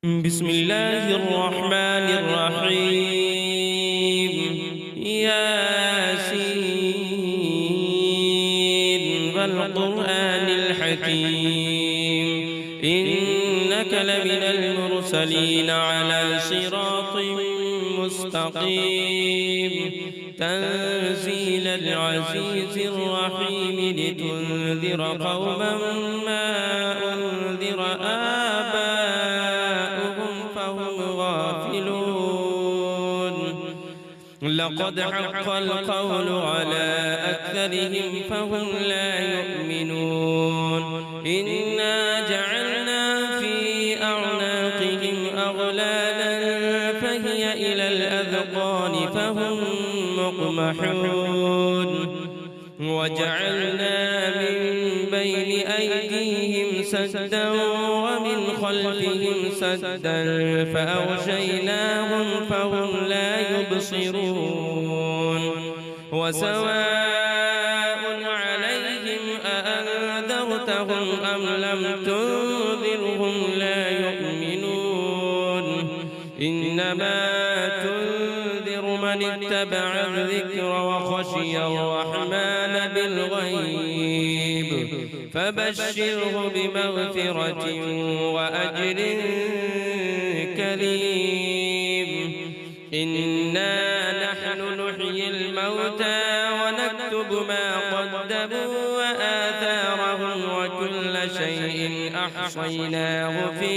بسم الله الرحمن الرحيم. ياسين والقرآن الحكيم إنك لمن المرسلين على صراط مستقيم تنزيل العزيز الرحيم لتنذر قوما ما أنذر آباؤهم فهم غافلون. لقد حق القول على أكثرهم فهم لا يؤمنون. إنا جعلنا في أعناقهم أغلالا فهي إلى الأذقان فهم مقمحون. وجعلنا من بين أيديهم سدا ومن خلفهم سدا فأغشيناهم فهم لا يبصرون. وسواء عليهم أأنذرتهم أم لم تنذرهم لا يؤمنون. إنما تنذر من اتبع الذكر وخشي الرحمن بالغيب فبشره بمغفرة وأجر كريم. إنا نحن نحيي الموتى ونكتب ما قدموا وآثارهم وكل شيء أحصيناه في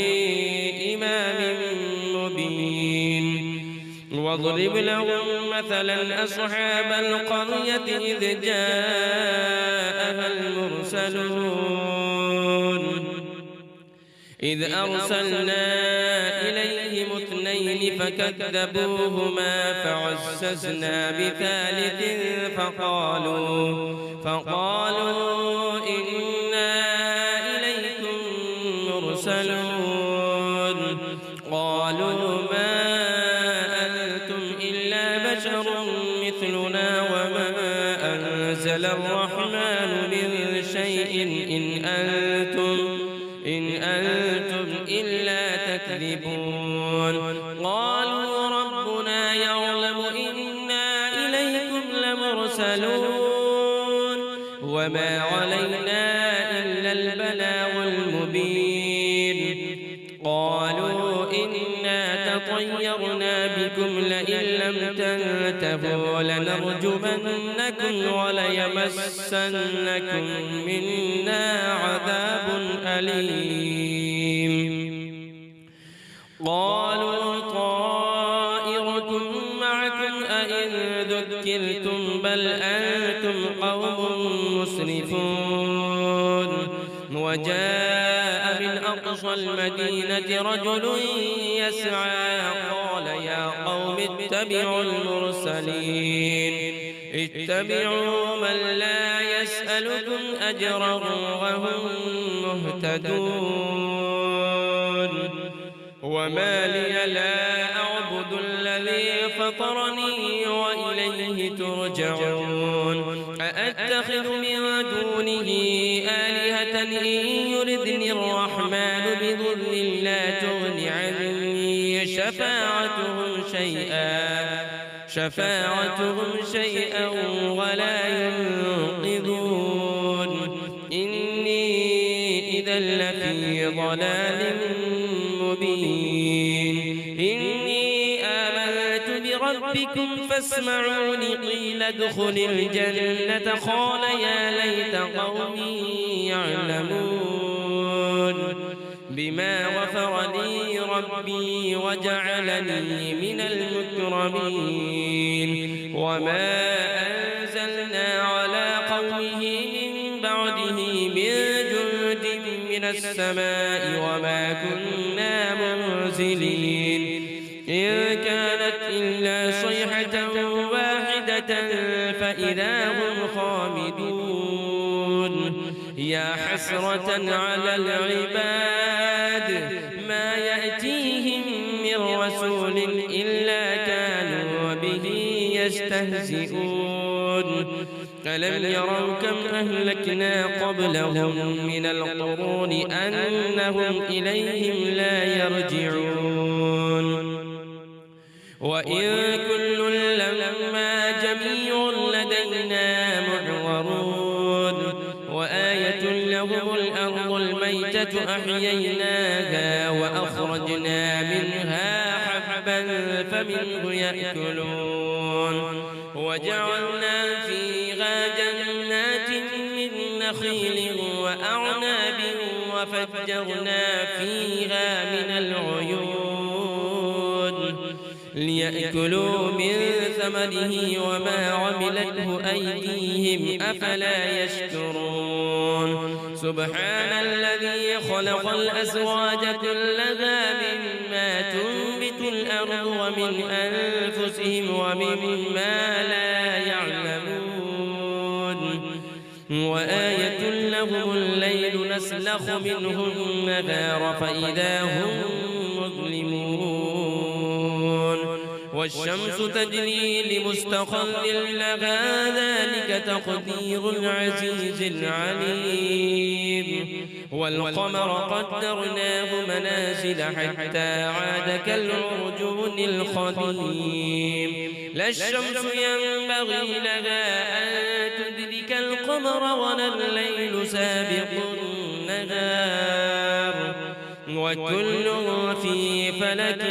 إمام مبين. واضرب لهم مثلا أصحاب القرية إذ جاءها المرسلون إذ أرسلنا إليهم اثنين فكذبوهما فعززنا بثالث فقالوا إنا إليكم مرسلون. قالوا ما أنتم إلا بشر مثلنا وما أنزل الرحمن من شيء إن أنتم إلا تكذبون. قالوا ربنا يعلم إنا إليكم لمرسلون وما علينا إلا البلاغ المبين. قالوا إنا تطيرنا بكم لئن لم تنتهوا لنرجمنكم وليمسنكم منا عذاب أليم. قالوا طائركم معكم أئن ذكرتم بل أنتم قوم مسرفون. وجاء من أقصى المدينة رجل يسعى قال يا قوم اتبعوا المرسلين اتبعوا من لا يسألكم أجرا وهم مهتدون. وما لي لا أعبد الذي فطرني وإليه ترجعون. أأتخذ من دونه آلهة إن يردني الرحمن بضر لا تغن عني شفاعتهم شيئا ولا ينقذون. إني إذا لفي ضلال مبين. إني آمنت بربكم فاسمعون. قيل ادخل الجنة قال يا ليت قومي يعلمون بما غفر لي ربي وجعلني من المكرمين. وما أنزلنا على قومه من بعده من جند من السماء وما كنا منزلين. إن كانت إلا صيحة واحدة فإذا هم خامدون. يا حسرة على العباد ما يأتيهم من رسول إلا كانوا به يستهزئون. ألم يروا كم أهلكنا قبلهم من القرون أنهم إليهم لا يرجعون وإن كل لما جميع لدينا محضرون وآية لهم الأرض الميتة أحييناها وأخرجنا منها حبا فمنه يأكلون وجعلنا فيها جنات من نخيل وأعناب وفجرنا فيها من العيون ليأكلوا من ثمره وما عملته أيديهم أفلا يشكرون سبحان الذي خلق الأزواج كلها مما تنبت الأرض ومن أنفسهم ومما لا يعلمون وآية لهم الليل نسلخ منه النهار فإذا هم مظلمون والشمس تجري لمستقر لها ذلك تقدير العزيز العليم والقمر قدرناه منازل حتى عاد كالعرجون القديم لا الشمس ينبغي لها أن تدرك القمر ولا الليل سابق النهار وكل في فلك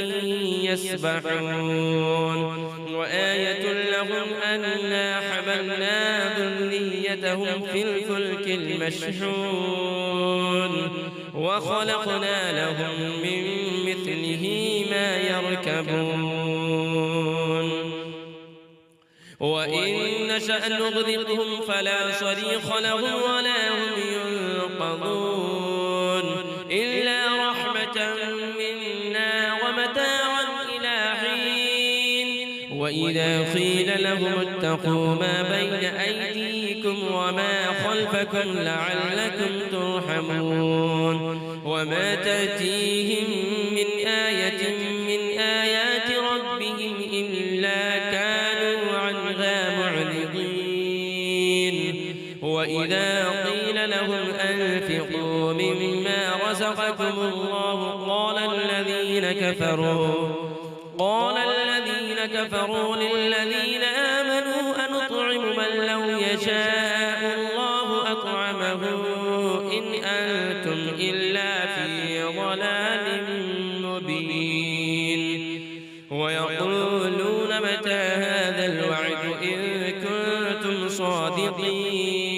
يسبحون وآية لهم أنا حملنا ذريتهم في الفلك المشحون وخلقنا لهم من مثله ما يركبون وإن نشأ نغرقهم فلا صريخ لهم ولا هم ينقذون إلا رحمة منا ومتاعا إلى حين وإذا قيل لهم اتقوا ما بين أيديكم وما خلفكم لعلكم ترحمون وما تأتيهم من آية من آيات ربهم إلا كانوا عنها معرضين وإذا قيل لهم أنفقوا مما رزقكم الله قال الذين كفروا للذين آمنوا أنطعم من لو يشاء الله أطعمه إن أنتم إلا في ضلال مبين ويقولون متى هذا الوعد إن كنتم صادقين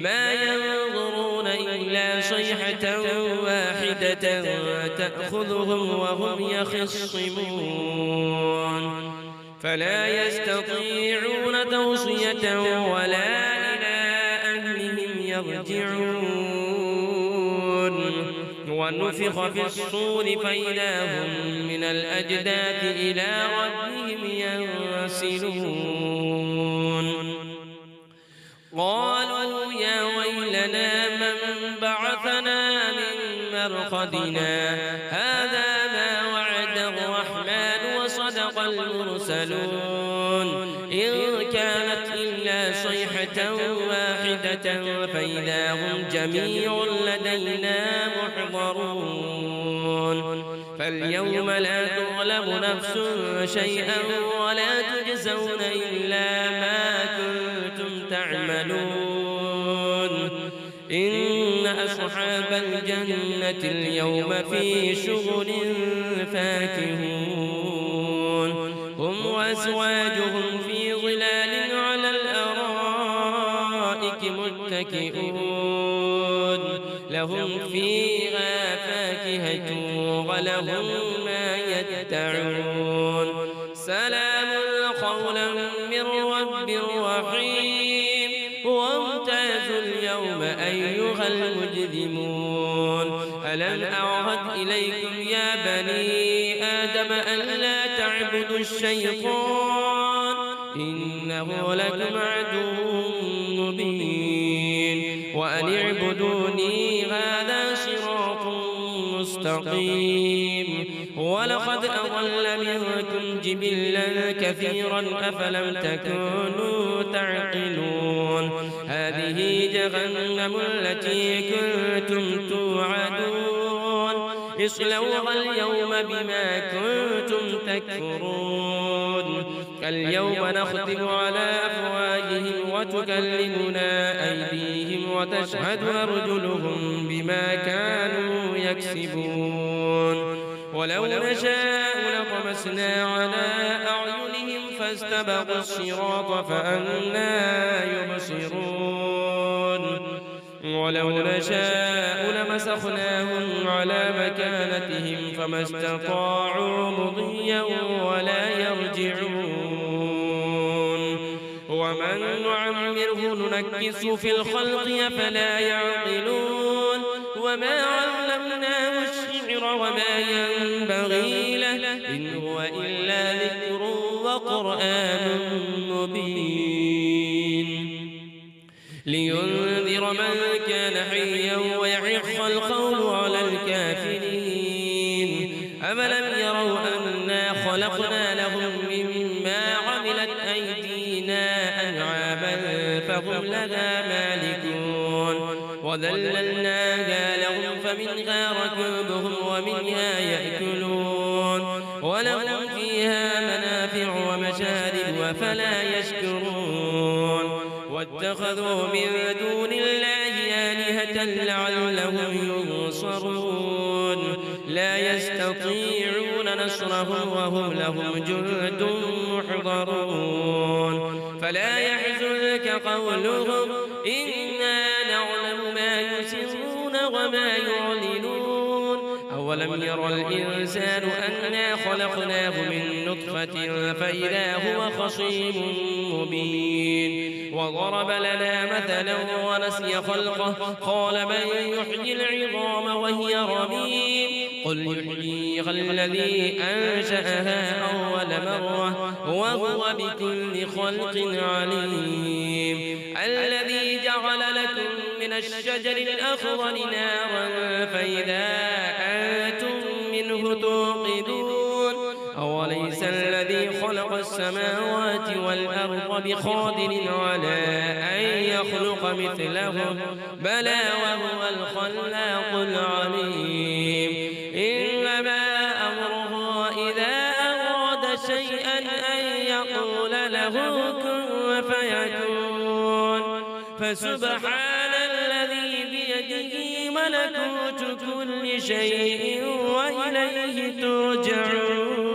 ما ينظرون إلا صيحة واحدة تأخذهم وهم يخصمون فلا يستطيعون توصية ولا إلى أهلهم يرجعون ونفخ في الصور فإذا هم من الأجداث إلى ربهم ينسلون قالوا يا ويلنا من بعثنا من مرقدنا هذا ما وعد الرحمن وصدق المرسلون إن كانت إلا صيحة واحدة فإذا هم جميع لدينا محضرون فاليوم لا تظلم نفس شيئا ولا تجزون إلا ما كنتم تعملون إن أصحاب الجنة اليوم في شغل فاكهون هم وأزواجهم في ظلال على الأرائك متكئون لهم فيها فاكهة ولهم ما يدعون سلام قولا من رب رحيم وامتازوا اليوم أيها المجرمون ألم أعهد إليكم يا بني آدم ألا تعبدوا الشيطان إنه لكم عدو مبين وأن اعبدوني هذا صراط مستقيم ولقد أضل منكم جبلا كثيرا أفلم تكونوا تعقلون هذه جهنم التي كنتم توعدون اصلوها اليوم بما كنتم تكفرون اليوم نختم على أفواههم وتكلمنا أيديهم وتشهد أرجلهم بما كانوا يكسبون ولو نشاء لطمسنا على أعينهم فاستبقوا الصراط فأنى يبصرون ولو نشاء لمسخناهم على مكانتهم فما استطاعوا مضيا ولا يرجعون ومن نعمره ننكسه في الخلق أفلا يعقلون وما علمناه الشعر وما ينبغي له إن هو إلا ذكر وقرآن مبين لينذر من كان حيا ويحق القول على الكافرين أفلم يروا أنا خلقنا لهم مما عملت أيدينا أنعاما فهم لها مالكون وذللناها لهم فمنها ركوبهم ومنها يأكلون ولهم فيها منافع ومشارب أفلا يشكرون واتخذوا من دون الله آلهة لعلهم ينصرون لا يستطيعون نصرهم وهم لهم جند محضرون فلا يحزنك قولهم إنا نعلم ما يسرون وما يعلنون أولم ير الإنسان أنا خلقناه من نطفة فإذا هو خصيم مبين وضرب لنا مثلا ونسي خلقه قال من يحيي العظام وهي رميم قل يحييها الذي أنشأها أول مرة وهو بكل خلق عليم الذي جعل لكم من الشجر الأخضر نارا فإذا أنتم منه توقدون أوليس الذي خلق السماوات والأرض بقادر على أن يخلق مثلهم بلى وهو الخلاق العليم إنما أمره إذا أراد شيئا أن يقول له كن فيكون فسبحان الذي بيده ملكوت كل شيء وإليه ترجعون